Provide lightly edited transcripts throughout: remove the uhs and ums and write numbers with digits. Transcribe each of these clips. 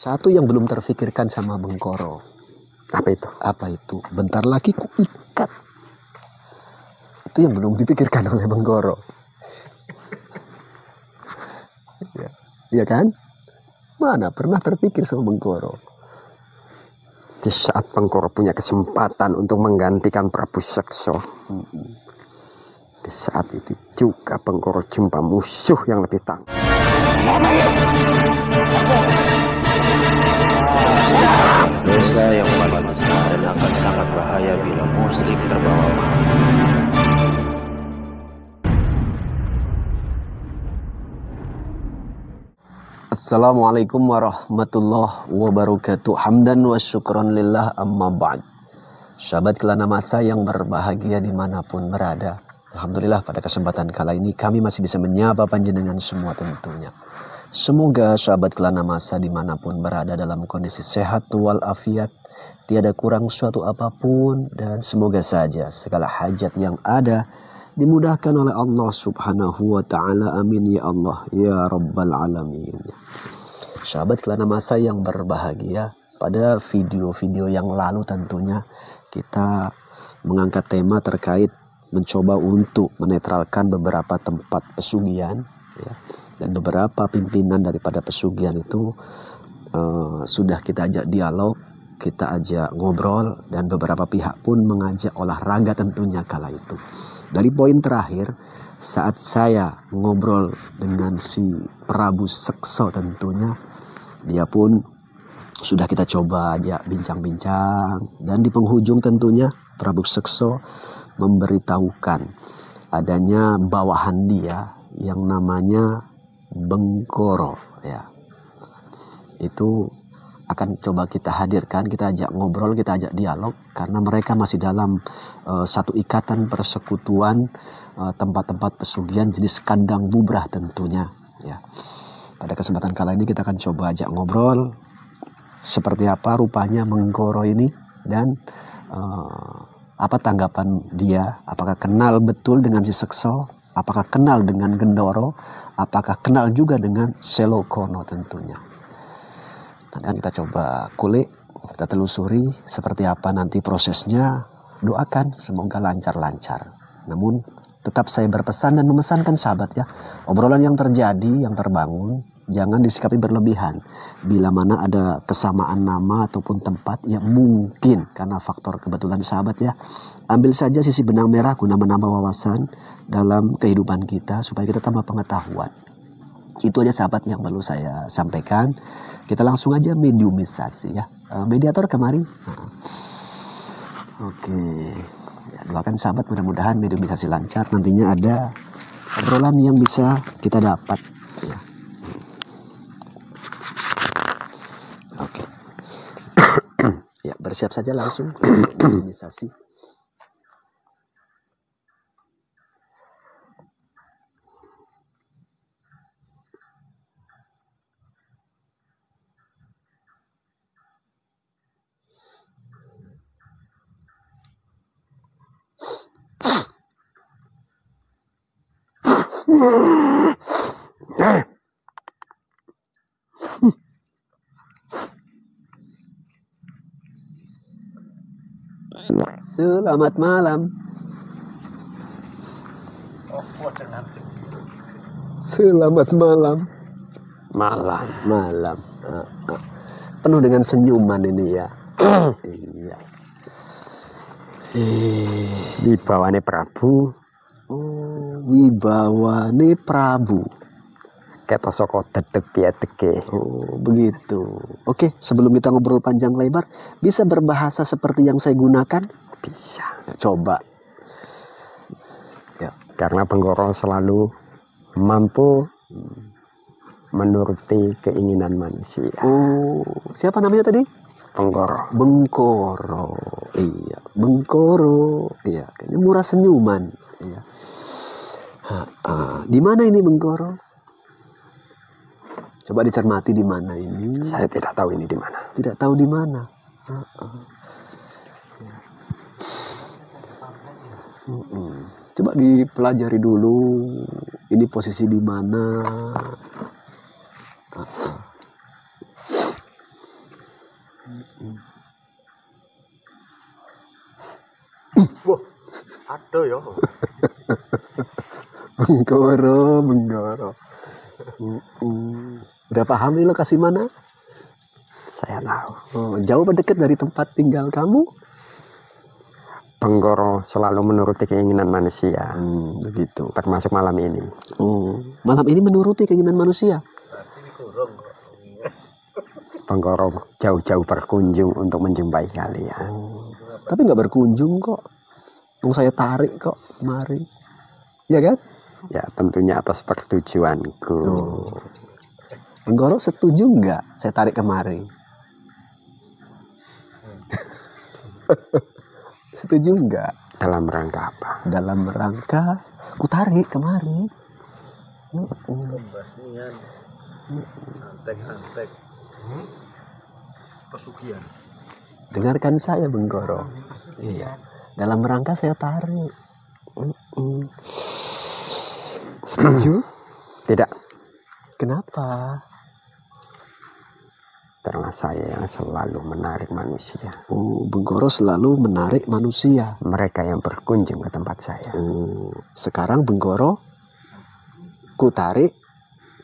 Satu yang belum terfikirkan sama Bengkoro. Apa itu? Apa itu? Bentar lagi ku ikat. Itu yang belum dipikirkan oleh Bengkoro. Ya kan? Mana pernah terpikir sama Bengkoro? Di saat Bengkoro punya kesempatan untuk menggantikan Prabu Sekso, di saat itu juga Bengkoro jumpa musuh yang lebih tangguh. Dosa yang paling besar dan akan sangat bahaya bila muslim terbawa mabuk. Assalamualaikum warahmatullahi wabarakatuh. Hamdan wa syukron lillah amma ba'd. Sahabat Kelana Masa yang berbahagia dimanapun berada, alhamdulillah pada kesempatan kali ini kami masih bisa menyapa panjenengan semua tentunya. Semoga sahabat Kelana Masa dimanapun berada dalam kondisi sehat walafiat, tiada kurang suatu apapun, dan semoga saja segala hajat yang ada dimudahkan oleh Allah subhanahu wa ta'ala. Amin ya Allah ya rabbal alamin. Sahabat Kelana Masa yang berbahagia, pada video-video yang lalu tentunya kita mengangkat tema terkait mencoba untuk menetralkan beberapa tempat pesugihan, ya, dan beberapa pimpinan daripada pesugihan itu sudah kita ajak dialog, kita ajak ngobrol, dan beberapa pihak pun mengajak olahraga tentunya kala itu. Dari poin terakhir, saat saya ngobrol dengan si Prabu Sekso tentunya, dia pun sudah kita coba ajak bincang-bincang, dan di penghujung tentunya Prabu Sekso memberitahukan adanya bawahan dia yang namanya Bengkoro, ya. Itu akan coba kita hadirkan, kita ajak ngobrol, kita ajak dialog, karena mereka masih dalam satu ikatan persekutuan tempat-tempat pesugihan jenis kandang bubrah tentunya, ya. Pada kesempatan kali ini kita akan coba ajak ngobrol seperti apa rupanya Bengkoro ini, dan apa tanggapan dia, apakah kenal betul dengan si Sekso, apakah kenal dengan Gendoro, apakah kenal juga dengan Selokono tentunya. Nanti kita coba kulik, kita telusuri seperti apa nanti prosesnya. Doakan semoga lancar-lancar. Namun tetap saya berpesan dan memesankan sahabat, ya, obrolan yang terjadi, yang terbangun, jangan disikapi berlebihan. Bila mana ada kesamaan nama ataupun tempat yang mungkin karena faktor kebetulan sahabat, ya, ambil saja sisi benang merah guna menambah wawasan dalam kehidupan kita supaya kita tambah pengetahuan. Itu aja sahabat yang perlu saya sampaikan. Kita langsung aja mediumisasi, ya. Mediator kemari. Oke. Ya, doakan sahabat mudah-mudahan mediumisasi lancar. Nantinya ada obrolan yang bisa kita dapat, ya. Oke. Ya, bersiap saja langsung mediumisasi. Selamat malam. Selamat malam. Malam. Penuh dengan senyuman ini, ya. Iya. Wibawane Prabu. Oh, wibawane Prabu. Keto saka dedeg pieteke. Oh, begitu. Oke, sebelum kita ngobrol panjang lebar, bisa berbahasa seperti yang saya gunakan? Bisa. Coba. Ya. Karena Bengkoro selalu mampu menuruti keinginan manusia. Oh, siapa namanya tadi? Bengkoro. Iya, Bengkoro. Iya, ini murah senyuman. Iya. Di mana ini Bengkoro? Coba dicermati di mana ini. Saya tidak tahu ini di mana. Tidak tahu di mana. Coba dipelajari dulu. Ini posisi di mana. Wah, ada ya. Benggoro. Udah paham nih lokasi mana? Saya tahu. Oh, jauh apa dekat dari tempat tinggal kamu? Benggoro selalu menuruti keinginan manusia. Begitu. Termasuk malam ini. Malam ini menuruti keinginan manusia. Benggoro jauh-jauh berkunjung untuk menjumpai kalian. Tapi nggak berkunjung kok. Saya tarik kok kemari. Ya kan? Ya tentunya atas persetujuanku. Benggoro setuju nggak saya tarik kemari? Setuju nggak? Dalam rangka apa? Dalam rangka ku tarik kemari. Pembasmian. Antek-antek. Pesugihan. Dengarkan saya Benggoro. Iya. Dalam rangka saya tarik. Setuju? Tidak. Kenapa? Karena saya yang selalu menarik manusia. Benggoro selalu menarik manusia. Mereka yang berkunjung ke tempat saya. Sekarang Benggoro ku tarik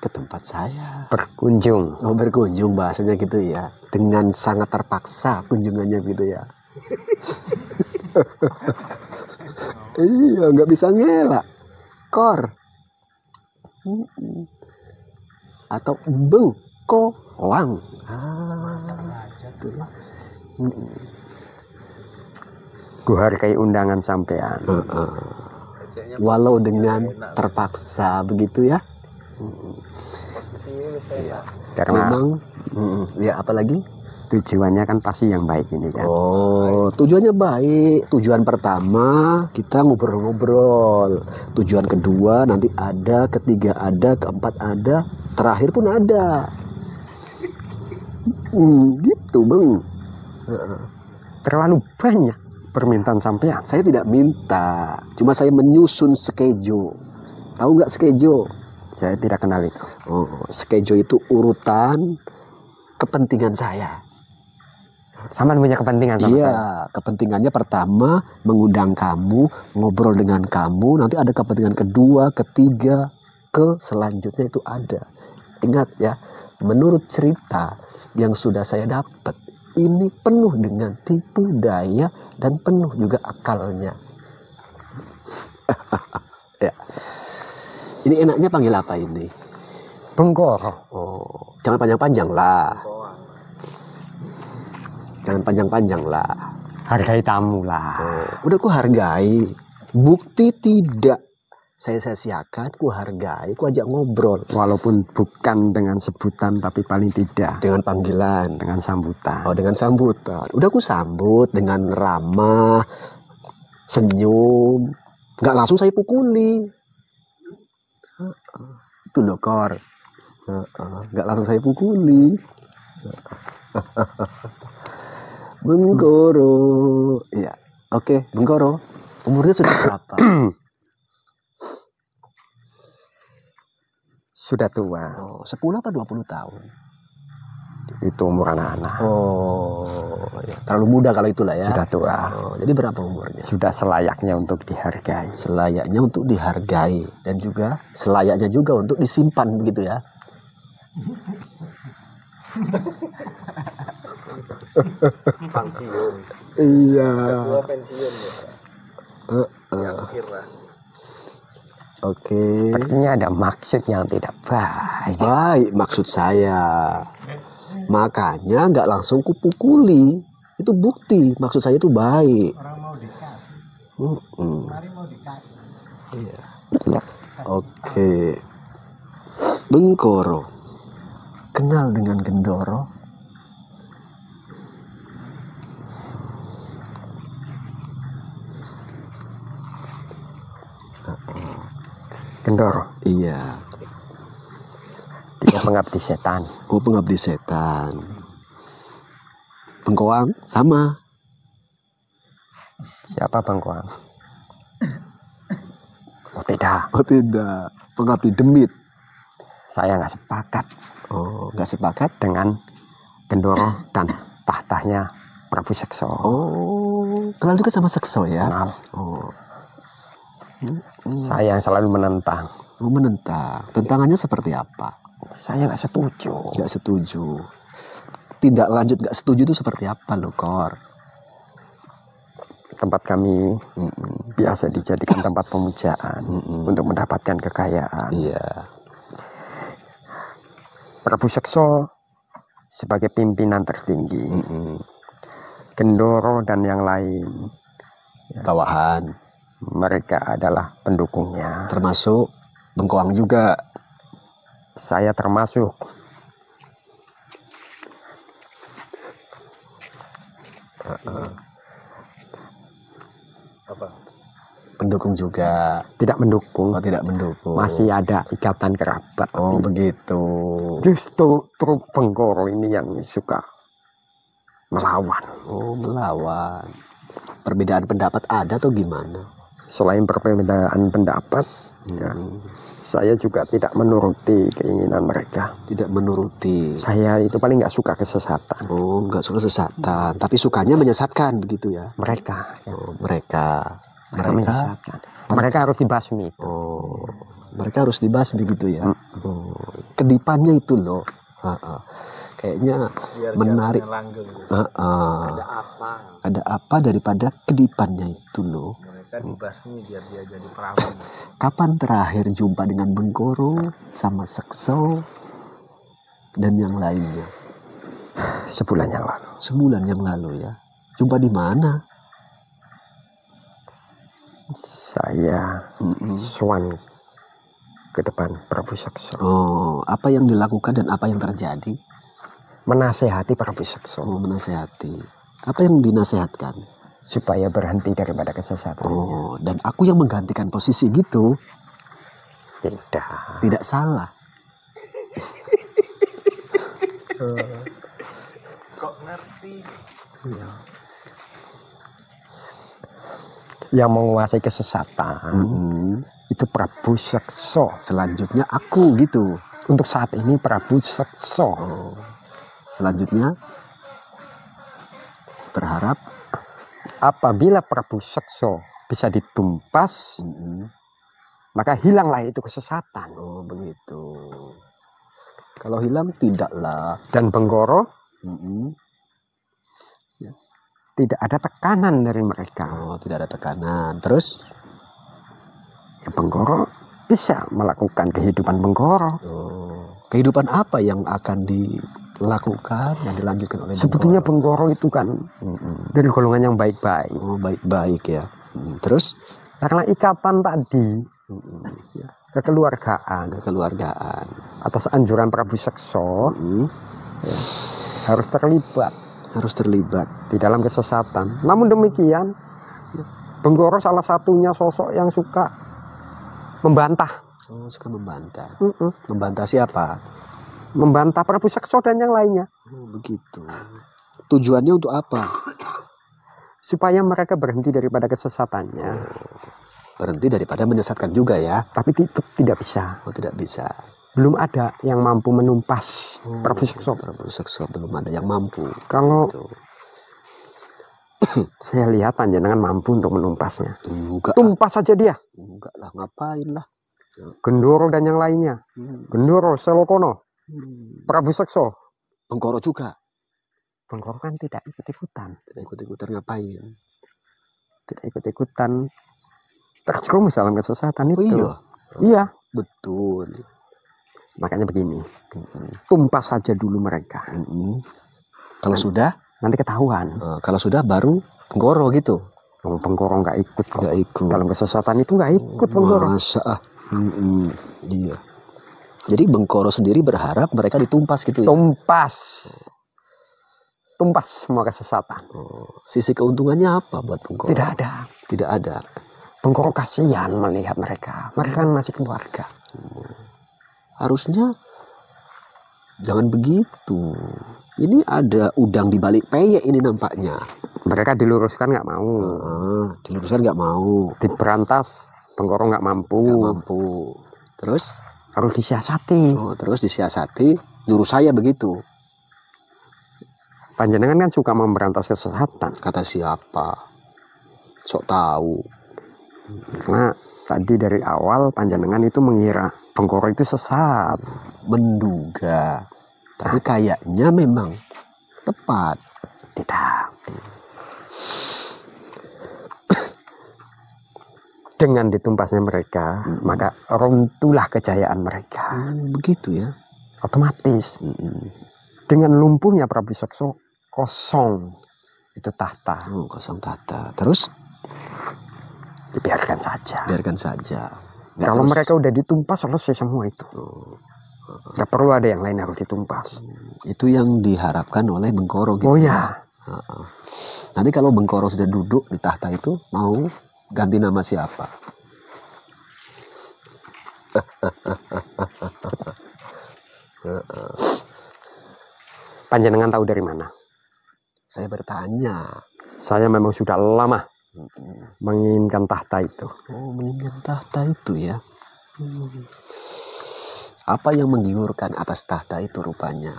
ke tempat saya. Berkunjung. Oh, berkunjung bahasanya gitu ya. Dengan sangat terpaksa kunjungannya gitu ya. Iya, nggak bisa ngelak. Kor. Atau bengkoang. Gitu ya. Ku hargai undangan sampean. Walau dengan terpaksa begitu ya. Karena memang ya apalagi tujuannya kan pasti yang baik ini kan. Tujuannya baik. Tujuan pertama kita ngobrol-ngobrol. Tujuan kedua nanti ada, ketiga ada, keempat ada, terakhir pun ada. Gitu Bang. Terlalu banyak permintaan sampean. Saya tidak minta, cuma saya menyusun schedule. Tahu nggak schedule? Saya tidak kenal itu. Schedule itu urutan kepentingan saya. Sama punya kepentingan sama Iya, saya. kepentingannya pertama mengundang kamu, ngobrol dengan kamu, nanti ada kepentingan kedua, ketiga, ke selanjutnya itu ada. Ingat ya, menurut cerita yang sudah saya dapat, ini penuh dengan tipu daya dan penuh juga akalnya. Ya. Ini enaknya panggil apa ini? Benggoro. Jangan panjang-panjang lah. Jangan panjang-panjang lah. Hargai tamu lah. Udah ku hargai. Bukti tidak saya sia-siakan, ku hargai, ku ajak ngobrol. Walaupun bukan dengan sebutan tapi paling tidak Dengan panggilan. dengan sambutan. Dengan sambutan. Udah ku sambut dengan ramah, senyum. Nggak langsung saya pukuli. Itu loh Kor. Nggak langsung saya pukuli. Benggoro. Iya. Oke, Benggoro. Umurnya sudah berapa? Sudah tua. 10 apa 20 tahun? Itu umur anak-anak. Ya. Terlalu muda kalau itulah ya. Sudah tua. Jadi berapa umurnya? Sudah selayaknya untuk dihargai. Selayaknya untuk dihargai dan juga selayaknya juga untuk disimpan begitu ya. Pensiun. Iya. Gua pensiun ya. Kira. Oke. Sepertinya ada maksud yang tidak baik. Baik maksud saya. Makanya nggak langsung kupukuli. Itu bukti maksud saya itu baik. Orang mau dikasih. Mari mau dikasih. Iya. Oke. Benggoro. Kenal dengan Gendoro? Gendoro. Iya. Dia pengabdi setan. Pengabdi setan. Bengkoang sama. Siapa Bengkoang? Oh tidak. Oh tidak. Pengabdi demit. Saya nggak sepakat Nggak sepakat dengan Gendoro dan Pak perintahnya Prabu Sekso. Oh, kenal juga sama Sekso ya? Kenal. Oh. Saya yang selalu menentang. Oh, menentang. Tentangannya seperti apa? Saya nggak setuju. Nggak setuju. Tidak lanjut nggak setuju itu seperti apa lo, Kor? Tempat kami biasa dijadikan tempat pemujaan untuk mendapatkan kekayaan. Iya. Prabu Sekso sebagai pimpinan tertinggi, Gendoro dan yang lain, Bawahan. mereka adalah pendukungnya. Termasuk Bengkoang juga. Saya termasuk. Pendukung juga. Tidak mendukung. Oh, tidak mendukung. Masih ada ikatan kerabat. Oh, begitu. Justru truk Benggoro ini yang suka melawan. Oh, melawan. Perbedaan pendapat ada atau gimana? Selain perbedaan pendapat, ya, saya juga tidak menuruti keinginan mereka. Tidak menuruti. Saya itu paling nggak suka kesesatan. Oh, nggak suka sesatan. Tapi sukanya menyesatkan begitu ya? Mereka, ya. Oh, mereka. Mereka menyesatkan. Mereka harus dibasmi. Oh, mereka harus dibasmi gitu ya? Oh, kedipannya itu loh. Kayaknya Biar menarik. jangan langgeng gitu. Ada apa? Ada apa daripada kedipannya itu loh. Mereka dibasmi biar dia jadi perawan. Kapan terakhir jumpa dengan Bengkoro sama Sekso dan yang lainnya? Sebulan yang lalu. Sebulan yang lalu ya. Jumpa di mana? Saya swan ke depan Prabu Sekso. Oh, apa yang dilakukan dan apa yang terjadi? Menasehati Prabu Sekso. Oh, menasehati. Apa yang dinasehatkan? Supaya berhenti daripada kesesatannya. Oh, dan aku yang menggantikan posisi gitu. Tidak. Tidak salah. Kok ngerti? Yang menguasai kesesatan itu Prabu Sekso. Selanjutnya aku gitu. Untuk saat ini Prabu Sekso. Oh. Selanjutnya berharap apabila Prabu Sekso bisa ditumpas, maka hilanglah itu kesesatan. Oh, begitu. Kalau hilang tidaklah. Dan Benggoro tidak ada tekanan dari mereka. Oh, tidak ada tekanan. Terus Ya, Benggoro bisa melakukan kehidupan Benggoro. kehidupan apa yang akan dilakukan, yang dilanjutkan oleh Sebetulnya Benggoro itu kan dari golongan yang baik-baik. Oh, baik-baik ya. Terus Karena ikatan tadi, kekeluargaan, kekeluargaan. atas anjuran Prabu Sekso, harus terlibat Harus terlibat. di dalam kesesatan. Namun demikian, Benggoro salah satunya sosok yang suka membantah. Oh, suka membantah. Membantah siapa? Membantah Prabu Sekso dan yang lainnya. Oh, begitu. Tujuannya untuk apa? Supaya mereka berhenti daripada kesesatannya. Berhenti daripada menyesatkan juga ya. Tapi itu tidak bisa. Oh, tidak bisa. Belum ada yang mampu menumpas Prabu Sekso. Prabu Sekso belum ada yang mampu. Kalau Gitu. saya lihat panjenengan mampu untuk menumpasnya. Enggak. Tumpas saja dia. Enggak lah, ngapain lah. Gendoro dan yang lainnya. Gendoro, Selokono, Prabu Sekso. Bengkoro juga. Benggoro kan tidak ikut-ikutan. Tidak ikut-ikutan ngapain? Tidak ikut-ikutan terjerumus dalam kesesatan itu. Iya. Iya. Betul. Makanya begini. Tumpas saja dulu mereka. Kalau sudah, Nanti ketahuan. kalau sudah baru Bengkoro gitu. Benggoro nggak ikut kok. Nggak ikut. Dalam kesesatan itu nggak ikut Benggoro. Masa iya. Jadi Bengkoro sendiri berharap mereka ditumpas gitu ya. Tumpas. Tumpas semua kesesatan. Sisi keuntungannya apa buat Bengkoro? Tidak ada. Tidak ada. Benggoro kasihan melihat mereka. Mereka kan masih keluarga. Harusnya jangan begitu. Ini ada udang di balik peyek ini nampaknya. Mereka diluruskan nggak mau. Diluruskan nggak mau. Diberantas Benggoro nggak mampu. Nggak mampu. Terus? Harus disiasati. Terus disiasati. Nyuruh saya begitu. Panjenengan kan suka memberantas kesesatan. Kata siapa? Sok tahu. Karena tadi dari awal panjenengan itu mengira Bengkoro itu sesat. Menduga. Tapi kayaknya memang tepat. Tidak. Dengan ditumpasnya mereka, maka runtuhlah kejayaan mereka. Begitu ya. Otomatis. Dengan lumpuhnya Prabu Sekso, kosong itu tahta. Kosong tahta. Terus? Dibiarkan saja. Biarkan saja. Kalau mereka udah ditumpas, selesai semua itu. Gak perlu ada yang lain harus ditumpas. Itu yang diharapkan oleh Bengkoro gitu. Oh ya. Nanti kalau Bengkoro sudah duduk di tahta itu, mau ganti nama siapa? Panjenengan tahu dari mana? Saya bertanya. Saya memang sudah lama menginginkan tahta itu. Oh, menginginkan tahta itu ya. Apa yang menggiurkan atas tahta itu rupanya?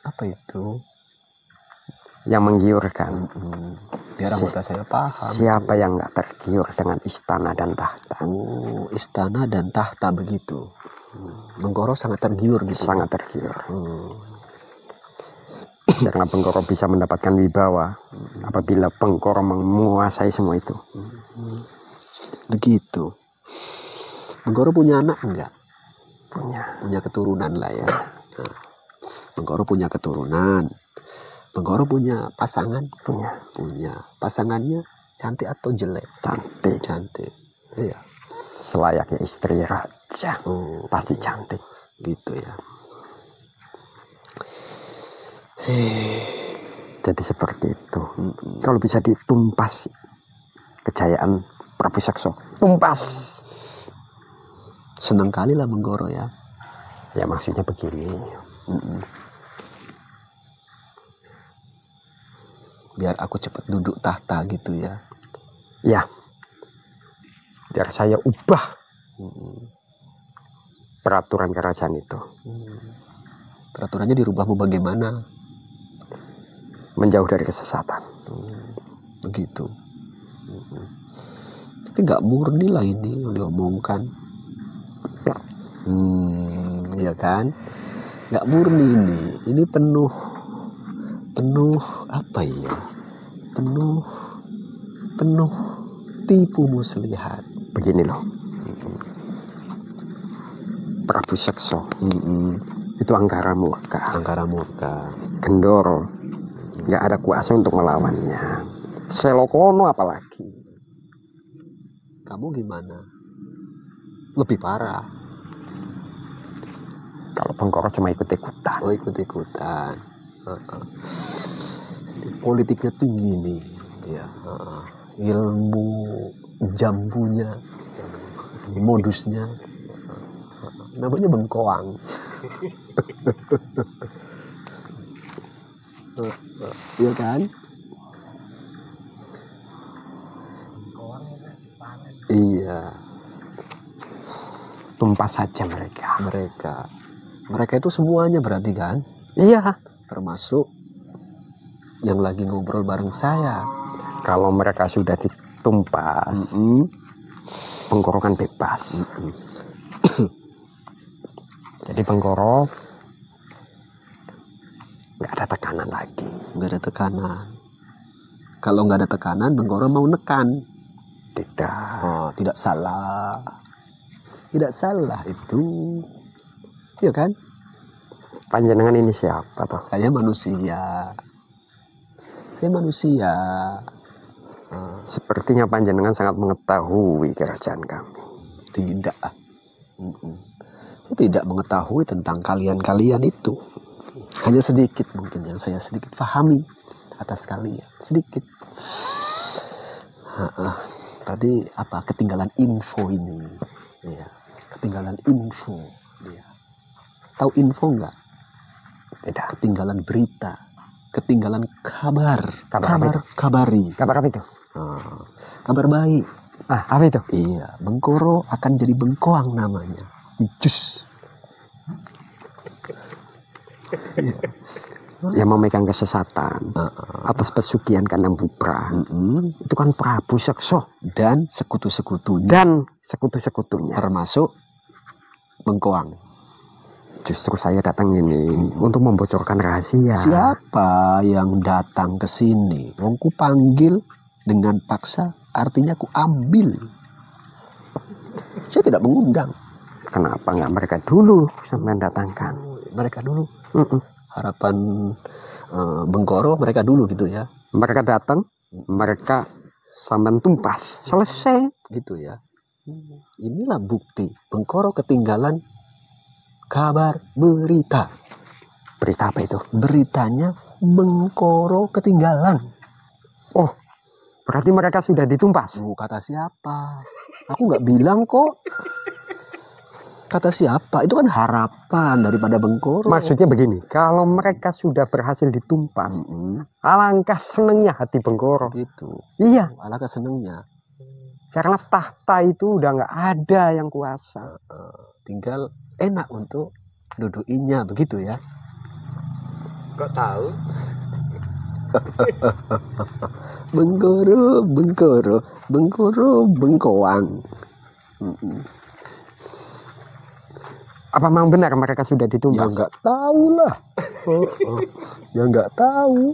Apa itu? Yang menggiurkan. Biar anggota saya paham. Siapa yang nggak tergiur dengan istana dan tahta? Oh, istana dan tahta begitu. Bengkoro sangat tergiur gitu. Sangat tergiur. Karena Bengkoro bisa mendapatkan wibawa apabila Bengkoro menguasai semua itu. Begitu. Bengkoro punya anak enggak? Punya keturunan lah ya. Bengkoro punya keturunan. Bengkoro punya pasangan? Punya. Pasangannya cantik atau jelek? Cantik. Iya. Selayaknya istri raja. Pasti cantik. Gitu ya. Jadi seperti itu. Kalau bisa ditumpas kejayaan Prabu Sekso, tumpas. Senang kali lah Bengkoro ya. Ya maksudnya begini. Biar aku cepat duduk tahta gitu ya. Ya. Biar saya ubah peraturan kerajaan itu. Peraturannya dirubah mau bagaimana? Menjauh dari kesesatan. Begitu. Tapi nggak murni lah ini yang diomongkan. Iya kan? Nggak murni ini. Ini penuh apa ya? Penuh tipu muslihat. Begini loh. Prabu Sekso itu angkara murka. Gendoro nggak ada kuasa untuk melawannya. Selokono apalagi. Kamu gimana? Lebih parah. Kalau Bengkoro cuma ikut-ikutan. Oh, ikut-ikutan. Politiknya tinggi nih. Ya. Ilmu jambunya, modusnya. Namanya bengkoang. Iya kan? Iya. Tumpas saja mereka. Mereka itu semuanya berarti kan? Iya. Termasuk yang lagi ngobrol bareng saya. Kalau mereka sudah ditumpas, Bengkoro kan bebas. Jadi Bengkoro nggak ada tekanan lagi. Nggak ada tekanan. Kalau nggak ada tekanan, Bengkoro mau nekan. Tidak. Oh, tidak salah. Tidak salah itu. Iya kan? Panjenengan ini siapa toh? Saya manusia. Sepertinya panjenengan sangat mengetahui kerajaan kami. Tidak. Saya tidak mengetahui tentang kalian-kalian itu. Hanya sedikit mungkin yang saya sedikit pahami atas kalian. Sedikit. Tadi apa? Ketinggalan info ini. Ya. Ketinggalan info. Ya. Tahu info nggak? Tidak. Ketinggalan berita. Ketinggalan kabar. Kabari. Kabar apa itu? Kabar baik. Apa itu? Iya, Bengkoro akan jadi Bengkoang namanya. Ijus. Yang memegang kesesatan atas pesugihan Kandang Bubra itu kan Prabu Sekso Dan sekutu-sekutunya. dan sekutu-sekutunya. Termasuk Bengkoang. Justru saya datang ini untuk membocorkan rahasia. Siapa yang datang ke sini? Wong ku panggil dengan paksa, artinya ku ambil. Saya tidak mengundang. Kenapa nggak mereka dulu sampai datangkan? Mereka dulu. Harapan Bengkoro mereka dulu gitu ya. Mereka datang, mereka sampai tumpas, selesai. Gitu ya. Inilah bukti Bengkoro ketinggalan kabar berita. Berita apa itu? Beritanya Bengkoro ketinggalan. Oh, berarti mereka sudah ditumpas. Kata siapa? Aku nggak bilang kok. Kata siapa? Itu kan harapan daripada Bengkoro. Maksudnya begini, kalau mereka sudah berhasil ditumpas, alangkah senengnya hati Bengkoro. Gitu. Iya, Alangkah senengnya. karena tahta itu udah nggak ada yang kuasa. Tinggal enak untuk dudukinnya begitu ya. Kok tahu? Bengkoro, Bengkoro, Bengkoro, Bengkoang. Apa memang benar mereka sudah Ya ditumpas? nggak tahu lah. Ya nggak tahu.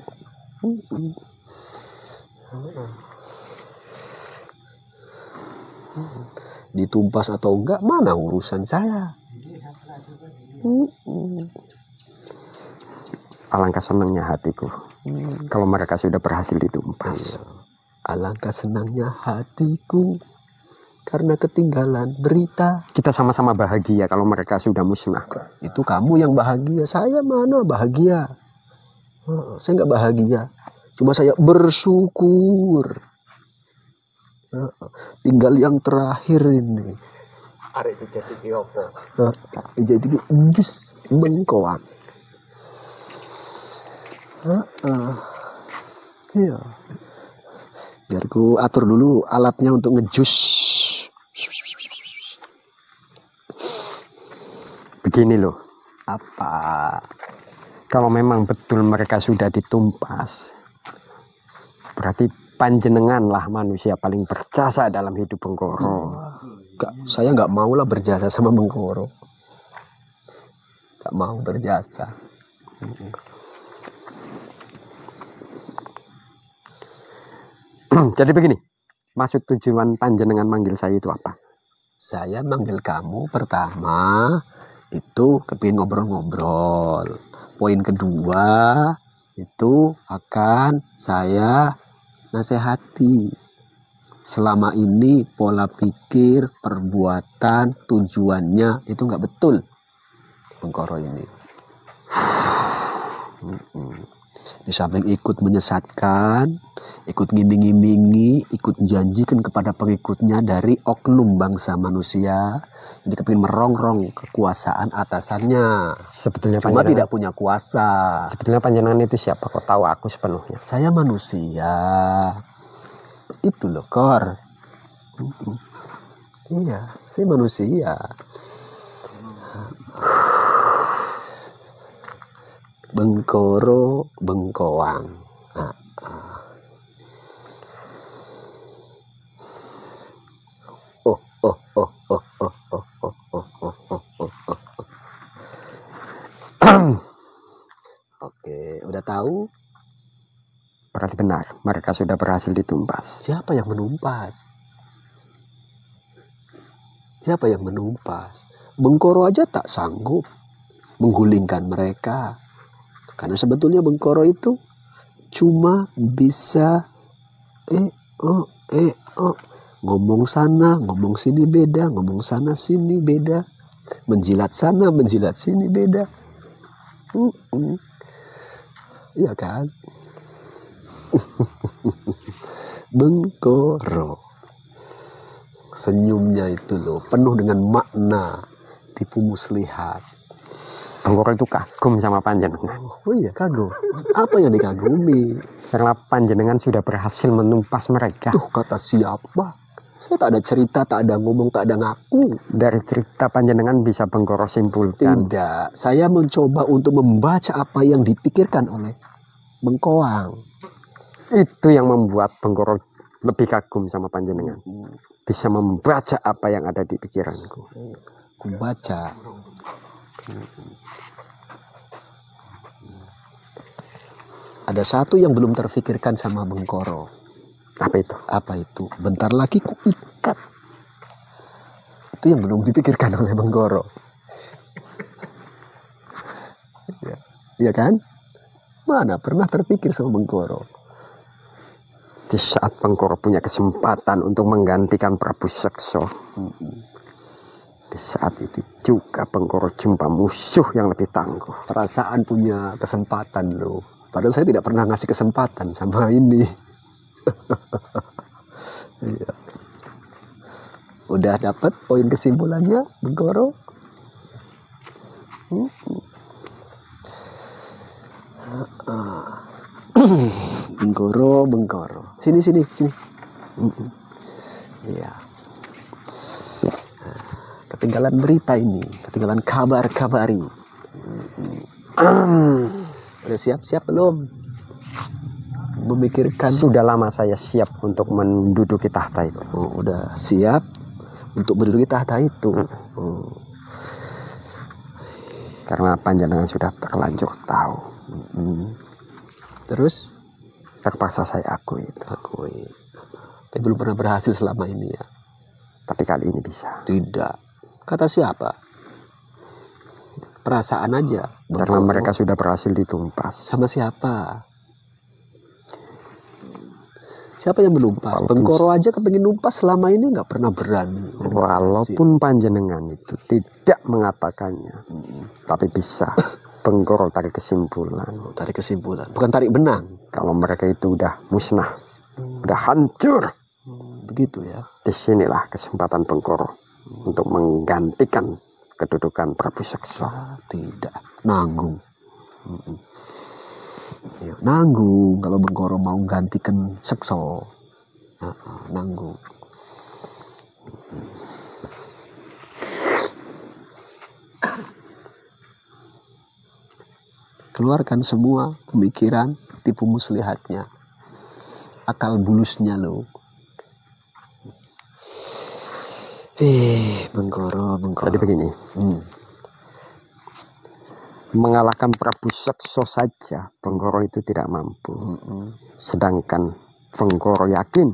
Ditumpas atau enggak mana urusan saya. Alangkah senangnya hatiku kalau mereka sudah berhasil ditumpas. Alangkah senangnya hatiku karena ketinggalan berita. Kita sama-sama bahagia kalau mereka sudah musnah. Itu kamu yang bahagia, saya mana bahagia. Saya nggak bahagia, cuma saya bersyukur. Tinggal yang terakhir ini. Arek dijadi ki opo? Jadi jus Bengkoang. Iya. Biar ku atur dulu alatnya untuk ngejus. Begini loh, Apa? kalau memang betul mereka sudah ditumpas, berarti panjenengan lah manusia paling berjasa dalam hidup Bengkoro. Saya nggak mau lah berjasa sama Bengkoro. Nggak mau berjasa. Jadi begini, maksud tujuan panjenengan manggil saya itu apa? Saya manggil kamu pertama itu kepingin ngobrol-ngobrol. Poin kedua itu akan saya nasihati. Selama ini pola pikir, perbuatan, tujuannya itu nggak betul Bengkoro ini. Di samping ikut menyesatkan, ikut ngiming-ngimingi, ikut janjikan kepada pengikutnya dari oknum bangsa manusia, jadi kepingin merongrong kekuasaan atasannya. Sebetulnya Cuma panjenengan, tidak punya kuasa. sebetulnya panjenengan itu siapa? Kok tahu aku sepenuhnya? Saya manusia. Itu loh, Kor. Iya, saya manusia. Bengkoro, Bengkoang. Oke, udah tahu Berarti benar, mereka sudah berhasil ditumpas. siapa yang menumpas? Siapa yang menumpas? Bengkoro aja tak sanggup menggulingkan mereka. Karena sebetulnya Bengkoro itu cuma bisa ngomong sana, ngomong sini beda, ngomong sana sini beda, menjilat sana, menjilat sini beda. Iya kan? Bengkoro, senyumnya itu loh penuh dengan makna, tipu muslihat. Bengkoro itu kagum sama panjenengan. Oh iya, kagum. Apa yang dikagumi? Karena panjenengan sudah berhasil menumpas mereka. Tuh kata siapa? Saya tak ada cerita, tak ada ngomong, tak ada ngaku. Dari cerita panjenengan bisa Benggoro simpulkan. Tidak, saya mencoba untuk membaca apa yang dipikirkan oleh Bengkoang. Itu yang membuat Benggoro lebih kagum sama panjenengan. Bisa membaca apa yang ada di pikiranku. Membaca. Ada satu yang belum terfikirkan sama Bengkoro. Apa itu? Apa itu? Bentar lagi ku ikat. Itu yang belum dipikirkan oleh Bengkoro. Ya, iya kan? Mana pernah terpikir sama Bengkoro? Di saat Benggoro punya kesempatan untuk menggantikan Prabu Sekso, di saat itu juga Benggoro jumpa musuh yang lebih tangguh. Perasaan punya kesempatan loh. Padahal saya tidak pernah ngasih kesempatan sama ini. Iya. Udah dapat poin kesimpulannya, Bengkoro? Bengkoro. Sini. Iya. Ketinggalan berita ini, ketinggalan kabar-kabari. Udah siap-siap belum? Memikirkan. Sudah lama saya siap untuk menduduki tahta itu. Oh, udah siap untuk menduduki tahta itu. Karena panjenengan sudah terlanjur tahu. Terus? Terpaksa saya akui. Tapi belum pernah berhasil selama ini ya. Tapi kali ini bisa. Tidak. Kata siapa? Perasaan aja. Karena mereka sudah berhasil ditumpas. Sama siapa? Siapa yang menumpas? Walaupun Bengkoro aja kepengin numpas selama ini nggak pernah berani. Walaupun panjenengan itu tidak mengatakannya, tapi bisa Bengkoro tarik kesimpulan. Tarik kesimpulan, bukan tarik benang. Kalau mereka itu udah musnah, udah hancur. Begitu ya. Disinilah kesempatan Bengkoro untuk menggantikan kedudukan Prabu Sekso. Tidak, nanggung. Ya, nanggung kalau Bengkoro mau gantikan Sekso. Nanggung. Keluarkan semua pemikiran, tipu muslihatnya, akal bulusnya lo. Bengkoro. Jadi begini, mengalahkan Prabu Sekso saja Bengkoro itu tidak mampu. Sedangkan Bengkoro yakin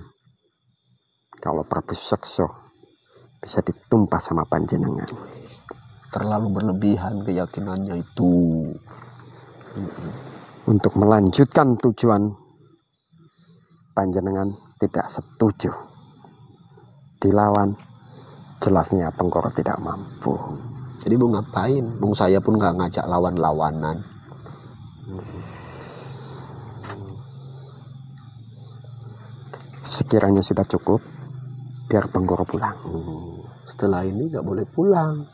kalau Prabu Sekso bisa ditumpas sama panjenengan. Terlalu berlebihan keyakinannya itu. Untuk melanjutkan tujuan, panjenengan tidak setuju. Dilawan, jelasnya Bengkoro tidak mampu. Jadi mau ngapain? Mau saya pun nggak ngajak lawan-lawanan. Sekiranya sudah cukup, biar Bengkoro pulang. Setelah ini nggak boleh pulang.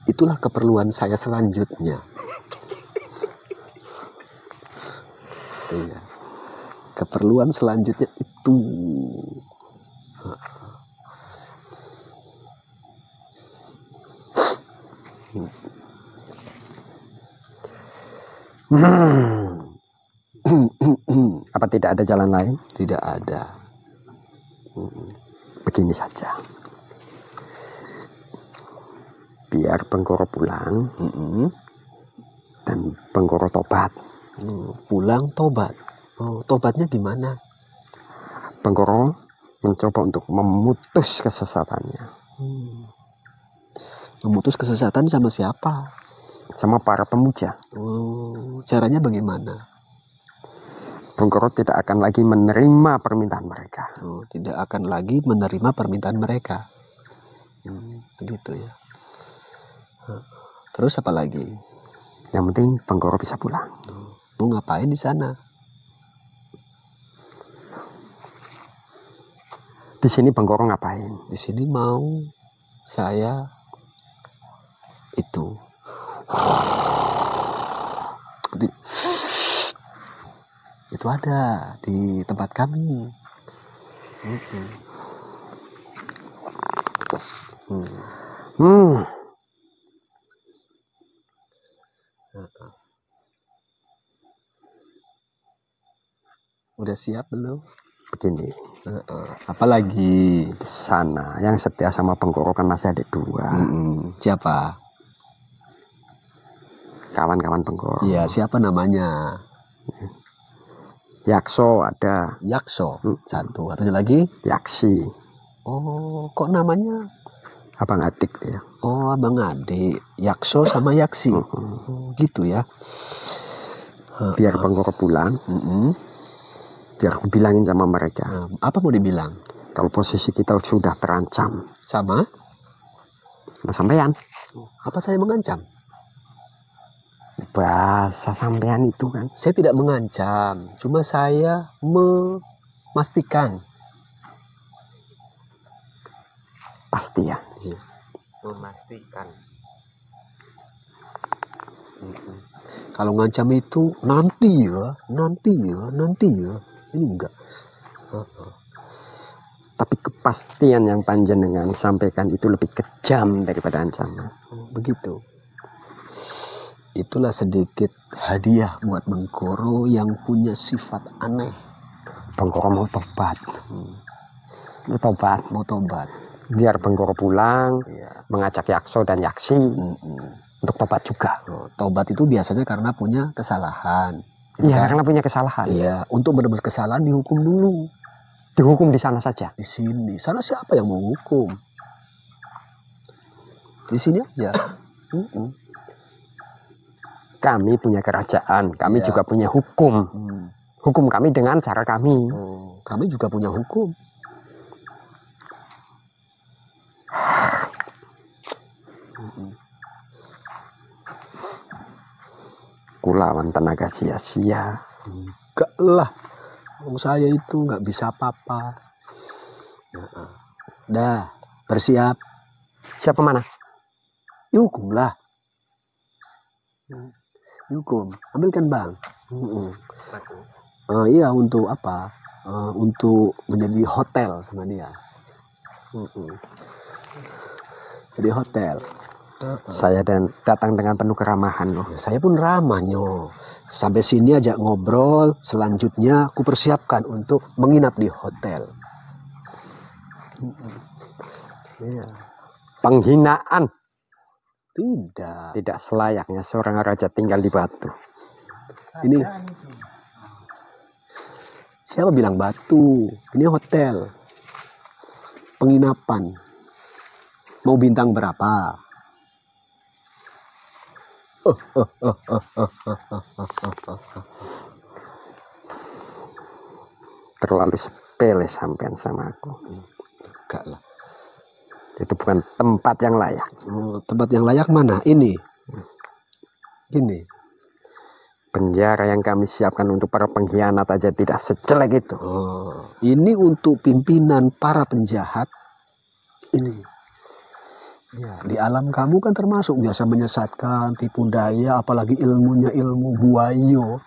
Itulah keperluan saya selanjutnya. Iya. Keperluan selanjutnya itu. Apa tidak ada jalan lain? Tidak ada. Begini saja. Biar Bengkoro pulang dan Bengkoro tobat. Pulang tobat. Tobatnya gimana? Bengkoro mencoba untuk memutus kesesatannya. Memutus kesesatan sama siapa? Sama para pemuja. Caranya bagaimana? Bengkoro tidak akan lagi menerima permintaan mereka. Tidak akan lagi menerima permintaan mereka. Begitu ya. Terus apa lagi? Yang penting Bengkoro bisa pulang. Mau ngapain di sana? Di sini Bengkoro ngapain? Di sini mau saya itu. Itu ada di tempat kami. Udah siap belum? Begini, Apalagi? di sana yang setia sama Penggoro kan masih ada 2. Siapa? Kawan-kawan Penggoro. Iya, siapa namanya? Yakso ada. Yakso. Satu. Atau lagi? Yaksi. Oh, kok namanya? Abang adik dia. Oh, abang adik. Yakso sama Yaksi. Oh, gitu ya. Biar Penggoro pulang, biar aku bilangin sama mereka. Apa mau dibilang? Kalau posisi kita sudah terancam. Sama? Sampean. Apa saya mengancam? Bahasa sampean itu kan. Saya tidak mengancam. Cuma saya memastikan. Pasti ya. Memastikan. Kalau ngancam itu nanti ya. Ini enggak. Tapi kepastian yang panjenengan sampaikan itu lebih kejam daripada ancaman. Begitu. Itulah sedikit hadiah buat Bengkoro yang punya sifat aneh. Bengkoro mau tobat. Mau tobat. Biar Bengkoro pulang, mengajak Yakso dan Yaksi untuk tobat juga. Tobat itu biasanya karena punya kesalahan. Iya, karena punya kesalahan. Iya, untuk menebus kesalahan dihukum dulu. Dihukum di sana saja. Di sini. Sana siapa yang mau hukum? Di sini aja. Kami punya kerajaan, kami juga punya hukum. Hukum kami dengan cara kami. Kami juga punya hukum. Kulawan tenaga sia-sia. Enggak lah. Saya itu nggak bisa apa-apa. Dah, bersiap. Siapa mana? Hukum lah. Hukum. Ambilkan bang. Iya, untuk apa? Untuk menjadi hotel sama dia. Jadi hotel. Saya datang dengan penuh keramahan loh. Saya pun ramah nyo. Sampai sini aja ngobrol. Selanjutnya aku persiapkan untuk menginap di hotel. Penghinaan. Tidak selayaknya seorang raja tinggal di batu. Ini siapa bilang batu? Ini hotel. Penginapan. Mau bintang berapa? Terlalu sepele sampean sama aku. Enggak lah. Itu bukan tempat yang layak. Tempat yang layak mana? Ini. Penjara yang kami siapkan untuk para pengkhianat aja tidak sejelek itu. Ini untuk pimpinan para penjahat. Ini. Ya, di alam kamu kan termasuk biasa menyesatkan, tipu daya, apalagi ilmunya ilmu buayo.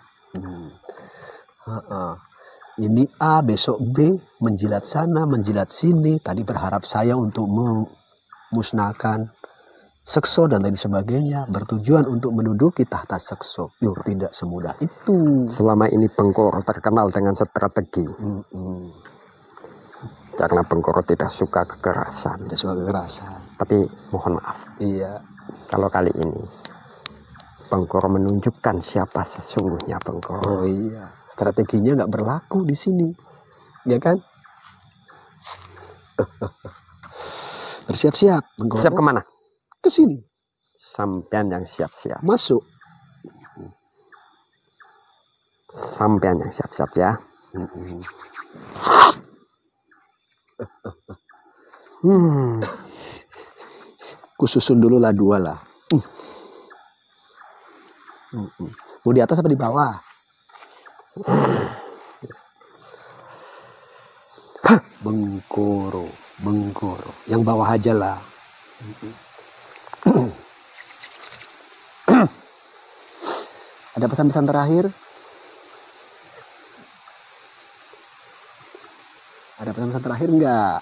Ini A, besok B, menjilat sana, menjilat sini. Tadi berharap saya untuk memusnahkan sekso dan lain sebagainya, bertujuan untuk menduduki tahta sekso. Yuk, tidak semudah itu. Selama ini Bengkoro terkenal dengan strategi. Karena Bengkoro tidak suka kekerasan. Tapi mohon maaf. Iya. Kalau kali ini Bengkoro menunjukkan siapa sesungguhnya Bengkoro. Oh iya. Strateginya nggak berlaku di sini, ya kan? Bersiap-siap. Bengkoro. Siap kemana? Ke sini. Sampean yang siap-siap. Masuk. Sampean yang siap-siap ya. Kususun dulu lah 2 lah. Mau di atas apa di bawah? Bengkoro. Yang bawah aja lah. Ada pesan-pesan terakhir? Ada pesan terakhir enggak?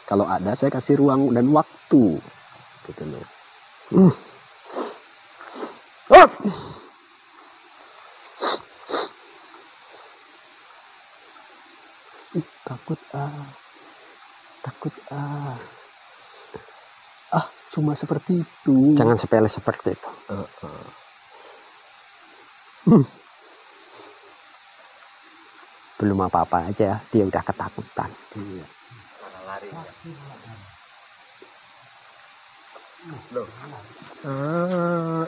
Kalau ada saya kasih ruang dan waktu. Gitu loh. Takut cuma seperti itu. Jangan sepele seperti itu. Belum apa-apa aja dia udah ketakutan. Iya.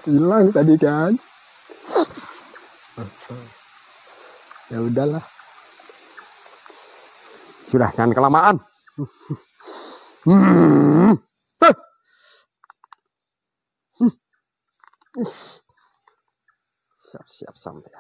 Hilang tadi kan. Ya udahlah. Sudah, jangan kelamaan. Siap-siap sampai.